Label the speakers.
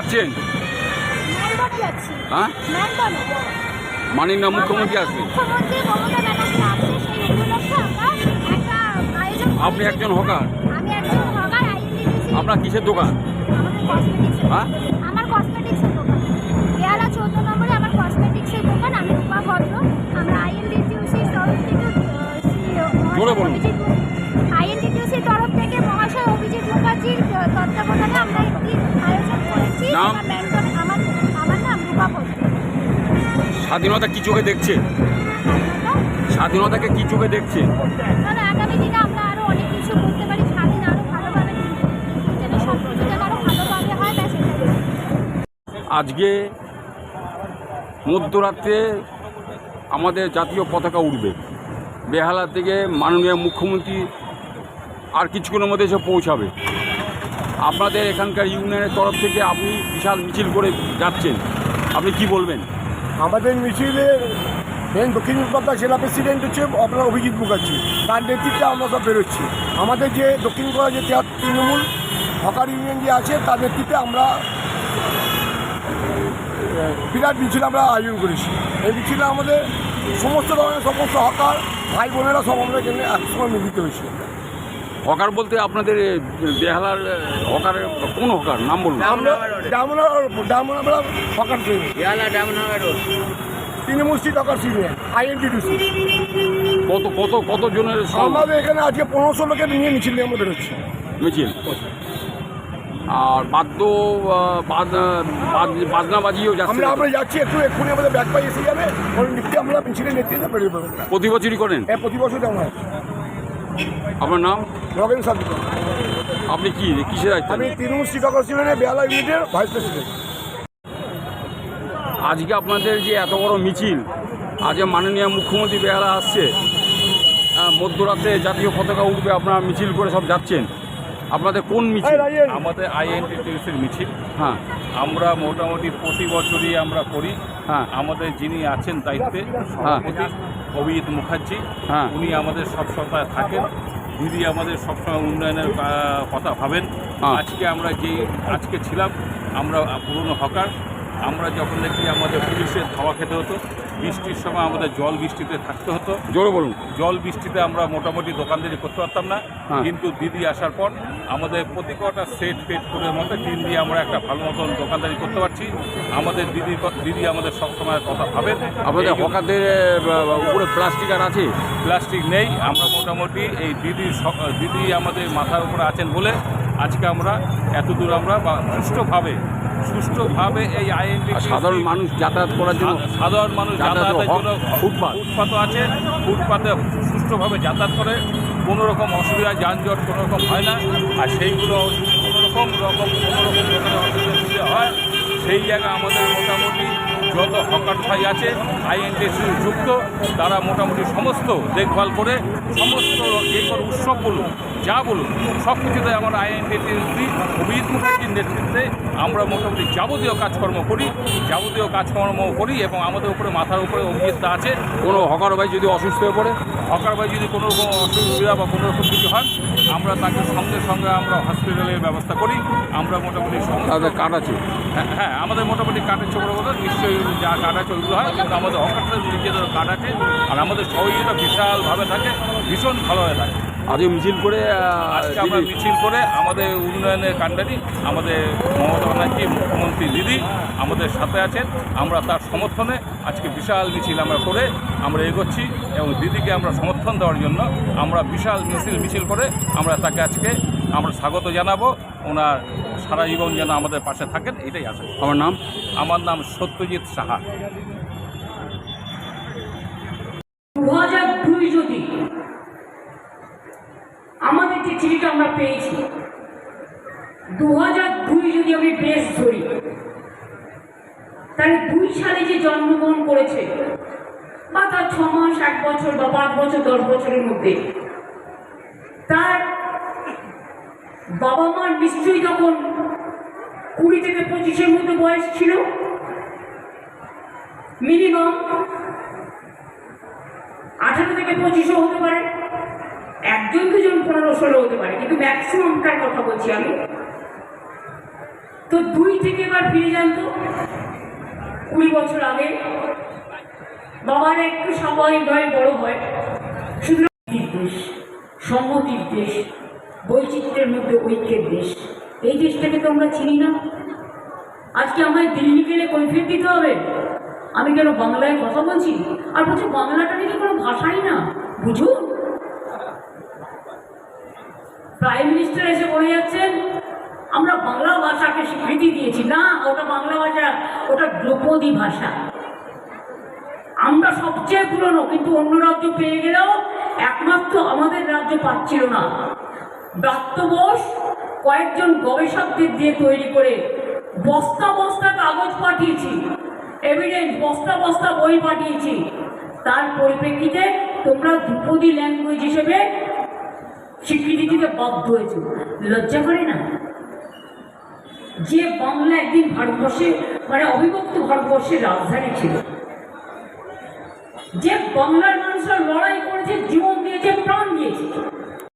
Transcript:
Speaker 1: যাচ্ছেন? হ্যাঁ, মাননীয় মুখ্যমন্ত্রী আসবে। আপনি একজন হকার? আপনার কিসের দোকান? হ্যাঁ,
Speaker 2: আমার কসমেটিক্সের দোকান। বেহালা 14 নম্বরে আমার কসমেটিক্সের দোকান। আমি রূপা ভদ্র। আমরা আইএনটিটিউসির তরফ থেকে
Speaker 1: জোরে বলুন।
Speaker 2: আইএনটিটিউসির তরফ থেকে মহাশয় অভিজিৎ মুখার্জির তত্ত্বাবধানে আমরা একটি আয়োজন করেছি।
Speaker 1: নাম?
Speaker 2: আমার নাম রূপা ভদ্র।
Speaker 1: স্বাধীনতা কি চোখে দেখছে? স্বাধীনতাকে কি চোখে দেখছে?
Speaker 2: কারণ আগামী দিনে আমরা আরো অনেক কিছু করতে পারি, স্বাধীন আরো ভালোভাবে যেন সব কিছু যেন আরো ভালোভাবে হয়, ব্যাস এটাই।
Speaker 1: আজকে মধ্যরাত্রে আমাদের জাতীয় পতাকা উঠবে বেহালা থেকে। মাননীয় মুখ্যমন্ত্রী আর কিছুক্ষণের মধ্যে এসে পৌঁছাবে। আপনাদের এখানকার ইউনিয়নের তরফ থেকে আপনি বিশাল মিছিল করে যাচ্ছেন, আপনি কি বলবেন?
Speaker 3: আমাদের মিছিলের মেন দক্ষিণ কলকাতা জেলা প্রেসিডেন্ট হচ্ছে আপনার অভিজিৎ মুখার্জি, তার নেতৃত্বে আমরা সব বেরোচ্ছি। আমাদের যে দক্ষিণ কলকাতা যে তৃণমূল হকার ইউনিয়ন যে আছে তার নেতৃত্বে আমরা বিরাট মিছিল আমরা আয়োজন করেছি। এই মিছিলে আমাদের সমস্ত ধরনের সমস্ত হকার ভাই বোনেরা সব আমরা এখানে একসঙ্গে মিলিত হয়েছি।
Speaker 1: হকার বলতে আপনাদের বেহালার হকারের কোন হকার নাম বলুন?
Speaker 3: আমরা diamond hawker Trinamool street hawker union INTTUC.
Speaker 1: কত জনের
Speaker 3: আমাদের এখানে আজকে 1500 লোকের নিয়ে মিছিল নিয়ে আমরা বেরোচ্ছি।
Speaker 1: মিছিল আর বাজনা বাজিয়েও যাচ্ছে।
Speaker 3: আমরা যাচ্ছি এক্ষুনি আমাদের ব্যাগ পাই এসে যাবে, ওর নিচে আমরা মিছিলের নেতৃত্বে বেরিয়ে পড়বো।
Speaker 1: প্রতি বছরই করেন?
Speaker 3: হ্যাঁ, প্রতি বছরই আমরা।
Speaker 1: আপনার নাম?
Speaker 3: রবীন্দ্র সাদিক।
Speaker 1: আপনি কি কিসের আছেন?
Speaker 3: আমি তৃণমূল স্ট্রিট হকার ইউনিয়নের বেহালা ইউনিটের ভাইস প্রেসিডেন্ট।
Speaker 1: আজকে আপনাদের যে এত বড় মিছিল, আজকে মাননীয় মুখ্যমন্ত্রী বেহালা আসছে, মধ্যরাতে জাতীয় পতাকা উঠবে, আপনারা মিছিল করে সব যাচ্ছেন। আপনাদের কোন মিছিল?
Speaker 4: আমাদের আইএনটিটিউসির মিছিল।
Speaker 1: হ্যাঁ,
Speaker 4: আমরা মোটামুটি প্রতি বছরই আমরা করি।
Speaker 1: হ্যাঁ,
Speaker 4: আমাদের যিনি আছেন দায়িত্বে সভাপতি অভিজিৎ মুখার্জি,
Speaker 1: হ্যাঁ,
Speaker 4: উনি আমাদের সব সময় থাকেন। দিদি আমাদের সবসময় উন্নয়নের কথা ভাবেন।
Speaker 1: হ্যাঁ।
Speaker 4: আজকে ছিলাম আমরা পুরনো হকার। আমরা যখন দেখি আমাদের পুলিশের ধাওয়া খেতে হতো, বৃষ্টির সময় আমাদের জল বৃষ্টিতে থাকতে হতো।
Speaker 1: জোরে বলুন।
Speaker 4: জল বৃষ্টিতে আমরা মোটামুটি দোকানদারি করতে পারতাম না।
Speaker 1: হ্যাঁ।
Speaker 4: কিন্তু দিদি আসার পর আমাদের প্রতি কটা সেট পেট করে মতো টিন দিয়ে আমরা একটা ভালো মতন দোকানদারি করতে পারছি। আমাদের দিদি আমাদের সবসময় কথা ভাবেন।
Speaker 1: আপনাদের হকারদের উপরে প্লাস্টিক আর আছে?
Speaker 4: প্লাস্টিক নেই। আমরা মোটামুটি এই দিদি আমাদের মাথার উপরে আছেন বলে আজকে আমরা এতদূর আমরা সুষ্ঠুভাবে এই আইএনটি
Speaker 1: সাধারণ মানুষ যাতায়াত করার জন্য,
Speaker 4: সাধারণ মানুষ যাতায়াতের জন্য
Speaker 1: ফুটপাথ
Speaker 4: আছে। ফুটপাতে সুষ্ঠুভাবে যাতায়াত করে, কোনো রকম অসুবিধা যানজট কোনো রকম হয় না। আর সেইগুলো কোনো রকম অসুবিধা হয় সেই জায়গায় আমাদের মোটামুটি যত হকার ভাই আছে আইএনটিসি যুক্ত, তারা মোটামুটি সমস্ত দেখভাল করে সমস্ত যে কোনো উৎসব বলুন যা বলুন সব কিছুতে আমরা আইএনটিসি অভিজিৎ মুখার্জির নেতৃত্বে আমরা মোটামুটি যাবতীয় কাজকর্ম করি এবং আমাদের উপরে মাথার উপরে অভিজিৎটা আছে।
Speaker 1: কোনো হকার ভাই যদি অসুস্থ হয়ে পড়ে,
Speaker 4: হকার ভাই যদি কোনো রকম অসুবিধা বা কোনো রকম কিছু হয়, আমরা তাকে সঙ্গে আমরা হসপিটালের ব্যবস্থা করি। আমরা মোটামুটি
Speaker 1: তাদের কার্ড আছে?
Speaker 4: হ্যাঁ, আমাদের মোটামুটি কার্ডের ছোটো বলতে নিশ্চয়ই যা কার্ড আছে ওইগুলো হয়, কিন্তু আমাদের হকারদের নিজেদের কার্ড আছে। আর আমাদের সহযোগিতা বিশালভাবে থাকে, ভীষণ ভালোভাবে থাকে।
Speaker 1: আজকে মিছিল করে
Speaker 4: আমরা মিছিল করে আমাদের উন্নয়নের কাণ্ডারি আমাদের মমতা ব্যানার্জি মুখ্যমন্ত্রী দিদি আমাদের সাথে আছেন। আমরা তার সমর্থনে আজকে বিশাল মিছিল আমরা করে আমরা এগোচ্ছি এবং দিদিকে আমরা সমর্থন দেওয়ার জন্য আমরা বিশাল মিছিল করে আমরা তাকে আজকে আমরা স্বাগত জানাবো। ওনার সারা জীবন যেন আমাদের পাশে থাকেন, এটাই আছে। আমার নাম সত্যজিৎ সাহা।
Speaker 5: 2002 যদি আমাদের যে চিঠিটা আমরা পেয়েছি, 2002 যদি আমি বেশ ধরি, তাহলে 2 সালে যে জন্মগ্রহণ করেছে বা তার 6 মাস 1 বছর বা 5 বছর 10 বছরের মধ্যে তার বাবা মার নিশ্চয়ই তখন 20 থেকে 25-এর মধ্যে বয়স ছিল মিনিমাম। 18 থেকে 25ও হতে পারে, 1-2 জন 15-16 হতে পারে, কিন্তু ম্যাক্সিমামটার কথা বলছি আমি। তো 2 থেকে এবার ফিরে যান তো 20 বছর আগে বাবার একটু স্বাভাবিকভাবে বড় হয়। সুতরাং দেশ, সম্মতির দেশ, বৈচিত্র্যের মধ্যে ঐক্যের দেশ, এই দেশটাকে তো আমরা চিনি না। আজকে আমায় দিল্লি গেলে কৈফিয়ত দিতে হবে আমি কেন বাংলায় কথা বলছি, আর বলছি বাংলাটা নাকি কোনো ভাষাই না, বুঝুন। প্রাইম মিনিস্টার এসে বলে যাচ্ছেন আমরা বাংলা ভাষাকে স্বীকৃতি দিয়েছি। না, ওটা বাংলা ভাষা, ওটা দ্রৌপদী ভাষা। আমরা সবচেয়ে পুরনো, কিন্তু অন্য রাজ্য পেয়ে গেলেও একমাত্র আমাদের রাজ্য পাচ্ছিল না। ব্রাত্য বোস কয়েকজন গবেষকদের দিয়ে তৈরি করে বস্তা বস্তা কাগজ পাঠিয়েছি, এভিডেন্স বস্তা বস্তা বই পাঠিয়েছি। তার পরিপ্রেক্ষিতে তোমরা ধ্রুপদী ল্যাঙ্গুয়েজ হিসেবে স্বীকৃতি দিতে বাধ্য হয়েছে। লজ্জা করে না? যে বাংলা একদিন ভারতবর্ষে মানে অবিভক্ত ভারতবর্ষের রাজধানী ছিল, যে বাংলার মানুষরা লড়াই করেছে জীবন